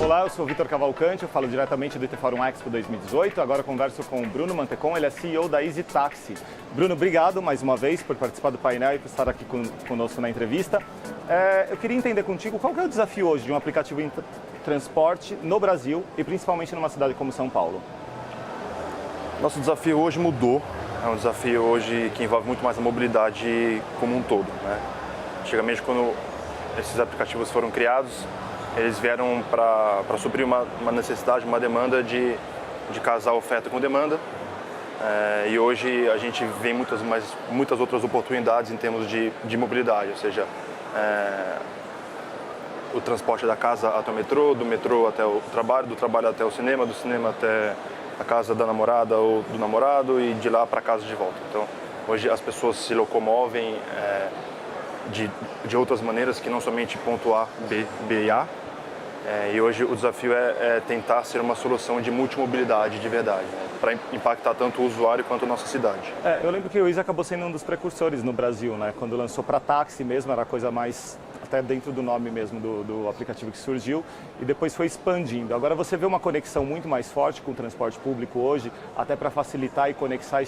Olá, eu sou o Vitor Cavalcante, eu falo diretamente do IT Forum Expo 2018. Agora eu converso com o Bruno Mantecon, ele é CEO da Easy Taxi. Bruno, obrigado mais uma vez por participar do painel e por estar aqui conosco na entrevista. Eu queria entender contigo qual que é o desafio hoje de um aplicativo de transporte no Brasil e principalmente numa cidade como São Paulo. Nosso desafio hoje mudou, é um desafio hoje que envolve muito mais a mobilidade como um todo, né? Antigamente, quando esses aplicativos foram criados, eles vieram para suprir uma necessidade, uma demanda de casar oferta com demanda. E hoje a gente vê muitas outras oportunidades em termos de mobilidade, ou seja, o transporte da casa até o metrô, do metrô até o trabalho, do trabalho até o cinema, do cinema até a casa da namorada ou do namorado e de lá para casa de volta. Então, hoje as pessoas se locomovem de outras maneiras que não somente ponto A, B e A. E hoje o desafio é tentar ser uma solução de multimobilidade de verdade, né? Para impactar tanto o usuário quanto a nossa cidade. Eu lembro que o Easy acabou sendo um dos precursores no Brasil, né? Quando lançou para táxi mesmo, era a coisa mais, até dentro do nome mesmo do aplicativo que surgiu, e depois foi expandindo. Agora você vê uma conexão muito mais forte com o transporte público hoje, até para facilitar e conectar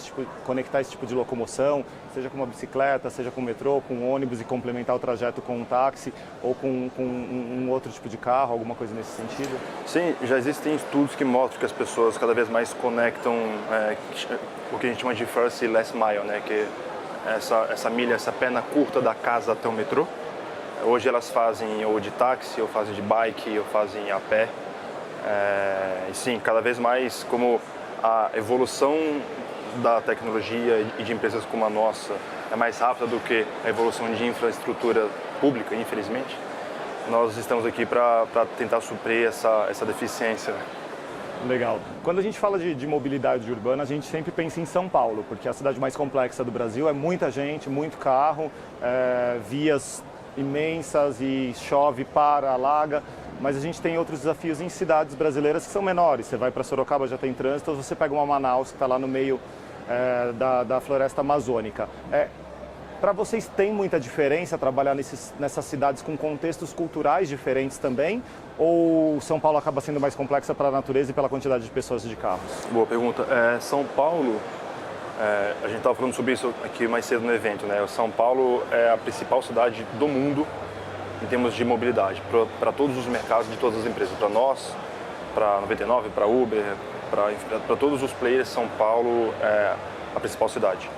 esse tipo de locomoção, seja com uma bicicleta, seja com o metrô, com um ônibus e complementar o trajeto com um táxi ou com um outro tipo de carro, alguma coisa nesse sentido? Sim, já existem estudos que mostram que as pessoas cada vez mais conectam o que a gente chama de first e last mile, né? Que essa milha, essa perna curta da casa até o metrô. Hoje elas fazem ou de táxi, ou fazem de bike, ou fazem a pé. E sim, cada vez mais como a evolução da tecnologia e de empresas como a nossa é mais rápida do que a evolução de infraestrutura pública, infelizmente. Nós estamos aqui para tentar suprir essa deficiência. Legal. Quando a gente fala de mobilidade urbana, a gente sempre pensa em São Paulo, porque é a cidade mais complexa do Brasil, é muita gente, muito carro, vias imensas e chove, para, alaga, mas a gente tem outros desafios em cidades brasileiras que são menores. Você vai para Sorocaba, já tem trânsito, ou você pega uma Manaus que está lá no meio da floresta amazônica. Para vocês tem muita diferença trabalhar nessas cidades com contextos culturais diferentes também? Ou São Paulo acaba sendo mais complexa pela natureza e pela quantidade de pessoas e de carros? Boa pergunta. São Paulo, a gente estava falando sobre isso aqui mais cedo no evento, né? São Paulo é a principal cidade do mundo em termos de mobilidade, para todos os mercados de todas as empresas. Para nós, para 99, para Uber, para todos os players, São Paulo é a principal cidade.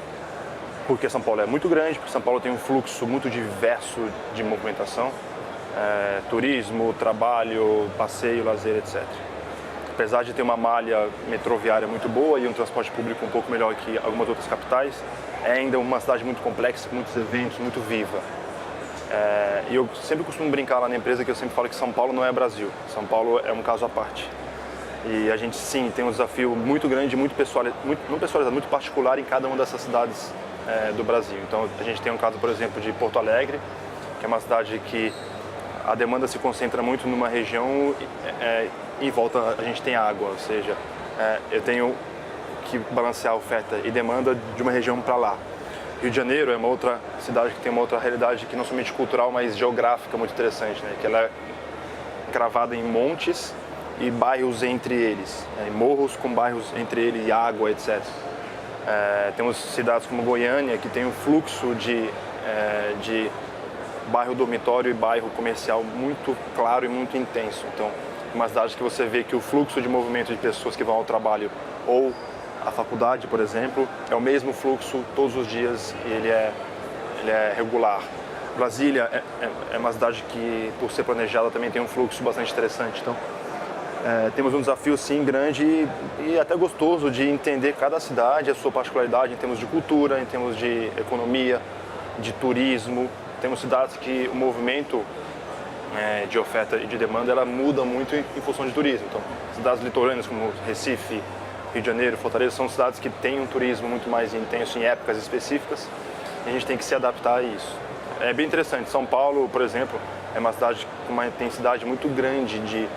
Porque São Paulo é muito grande, porque São Paulo tem um fluxo muito diverso de movimentação, turismo, trabalho, passeio, lazer, etc. Apesar de ter uma malha metroviária muito boa e um transporte público um pouco melhor que algumas outras capitais, é ainda uma cidade muito complexa, com muitos eventos, muito viva. E eu sempre costumo brincar lá na empresa que eu sempre falo que São Paulo não é Brasil, São Paulo é um caso à parte. E a gente sim tem um desafio muito grande, muito particular em cada uma dessas cidades do Brasil. Então a gente tem um caso, por exemplo, de Porto Alegre, que é uma cidade que a demanda se concentra muito numa região e em volta a gente tem água, ou seja, eu tenho que balancear a oferta e demanda de uma região para lá. Rio de Janeiro é uma outra cidade que tem uma outra realidade que não somente cultural, mas geográfica muito interessante, né? Que ela é cravada em montes e bairros entre eles, né? Morros com bairros entre eles e água, etc. Temos cidades como Goiânia, que tem um fluxo de bairro dormitório e bairro comercial muito claro e muito intenso. Então, uma cidade que você vê que o fluxo de movimento de pessoas que vão ao trabalho ou à faculdade, por exemplo, é o mesmo fluxo todos os dias e ele é regular. Brasília é uma cidade que, por ser planejada, também tem um fluxo bastante interessante. Então, temos um desafio, sim, grande e até gostoso de entender cada cidade, a sua particularidade em termos de cultura, em termos de economia, de turismo. Temos cidades que o movimento de oferta e de demanda ela muda muito em função de turismo. Então, cidades litorâneas como Recife, Rio de Janeiro, Fortaleza, são cidades que têm um turismo muito mais intenso em épocas específicas e a gente tem que se adaptar a isso. É bem interessante. São Paulo, por exemplo, é uma cidade com uma intensidade muito grande de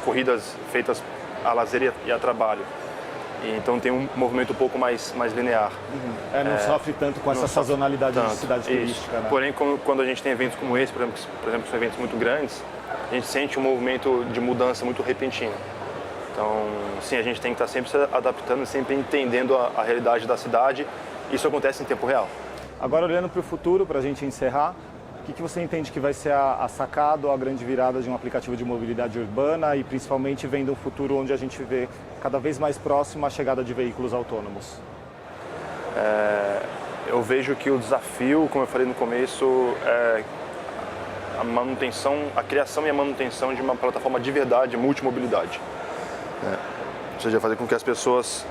corridas feitas a lazer e a trabalho. E então tem um movimento um pouco mais linear. Não sofre tanto com essa sazonalidade de cidade turística, né? Porém, quando a gente tem eventos como esse, por exemplo, que são eventos muito grandes, a gente sente um movimento de mudança muito repentino. Então, sim, a gente tem que estar sempre se adaptando, sempre entendendo a realidade da cidade. Isso acontece em tempo real. Agora, olhando para o futuro, para a gente encerrar, o que você entende que vai ser a sacada ou a grande virada de um aplicativo de mobilidade urbana e principalmente vendo um futuro onde a gente vê cada vez mais próximo a chegada de veículos autônomos? Eu vejo que o desafio, como eu falei no começo, é a criação e a manutenção de uma plataforma de verdade, multimobilidade. Ou seja, fazer com que as pessoas...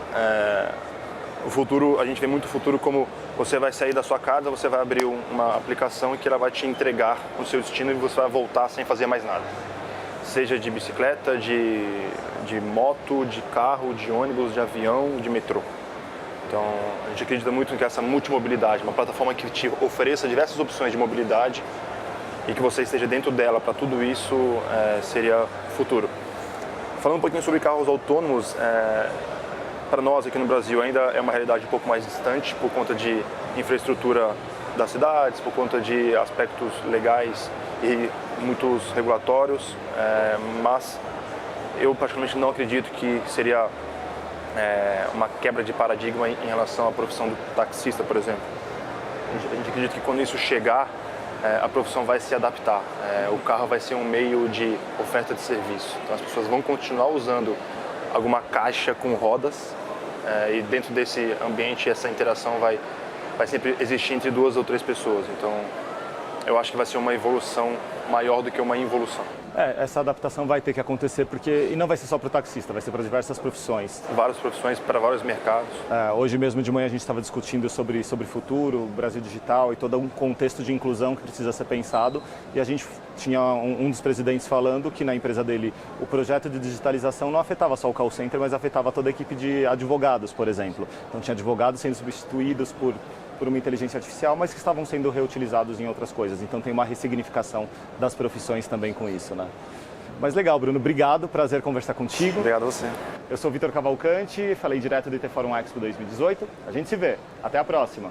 O futuro, a gente vê muito o futuro como você vai sair da sua casa, você vai abrir uma aplicação que ela vai te entregar no seu destino e você vai voltar sem fazer mais nada. Seja de bicicleta, de moto, de carro, de ônibus, de avião, de metrô. Então, a gente acredita muito em essa multimobilidade, uma plataforma que te ofereça diversas opções de mobilidade e que você esteja dentro dela para tudo isso seria o futuro. Falando um pouquinho sobre carros autônomos, para nós aqui no Brasil ainda é uma realidade um pouco mais distante por conta de infraestrutura das cidades, por conta de aspectos legais e muitos regulatórios, mas eu particularmente não acredito que seria uma quebra de paradigma em relação à profissão do taxista, por exemplo. A gente acredita que quando isso chegar, a profissão vai se adaptar. O carro vai ser um meio de oferta de serviço. Então as pessoas vão continuar usando alguma caixa com rodas e dentro desse ambiente essa interação vai sempre existir entre 2 ou 3 pessoas. Então eu acho que vai ser uma evolução maior do que uma involução. Essa adaptação vai ter que acontecer e não vai ser só para o taxista, vai ser para diversas profissões. Várias profissões para vários mercados. Hoje mesmo de manhã a gente estava discutindo sobre futuro, Brasil digital e todo um contexto de inclusão que precisa ser pensado. E a gente tinha um dos presidentes falando que na empresa dele o projeto de digitalização não afetava só o call center, mas afetava toda a equipe de advogados, por exemplo. Então tinha advogados sendo substituídos por uma inteligência artificial, mas que estavam sendo reutilizados em outras coisas. Então tem uma ressignificação das profissões também com isso, né? Mas legal, Bruno, obrigado, prazer conversar contigo. Obrigado a você. Eu sou Vitor Cavalcante, falei direto do IT Forum Expo 2018. A gente se vê. Até a próxima.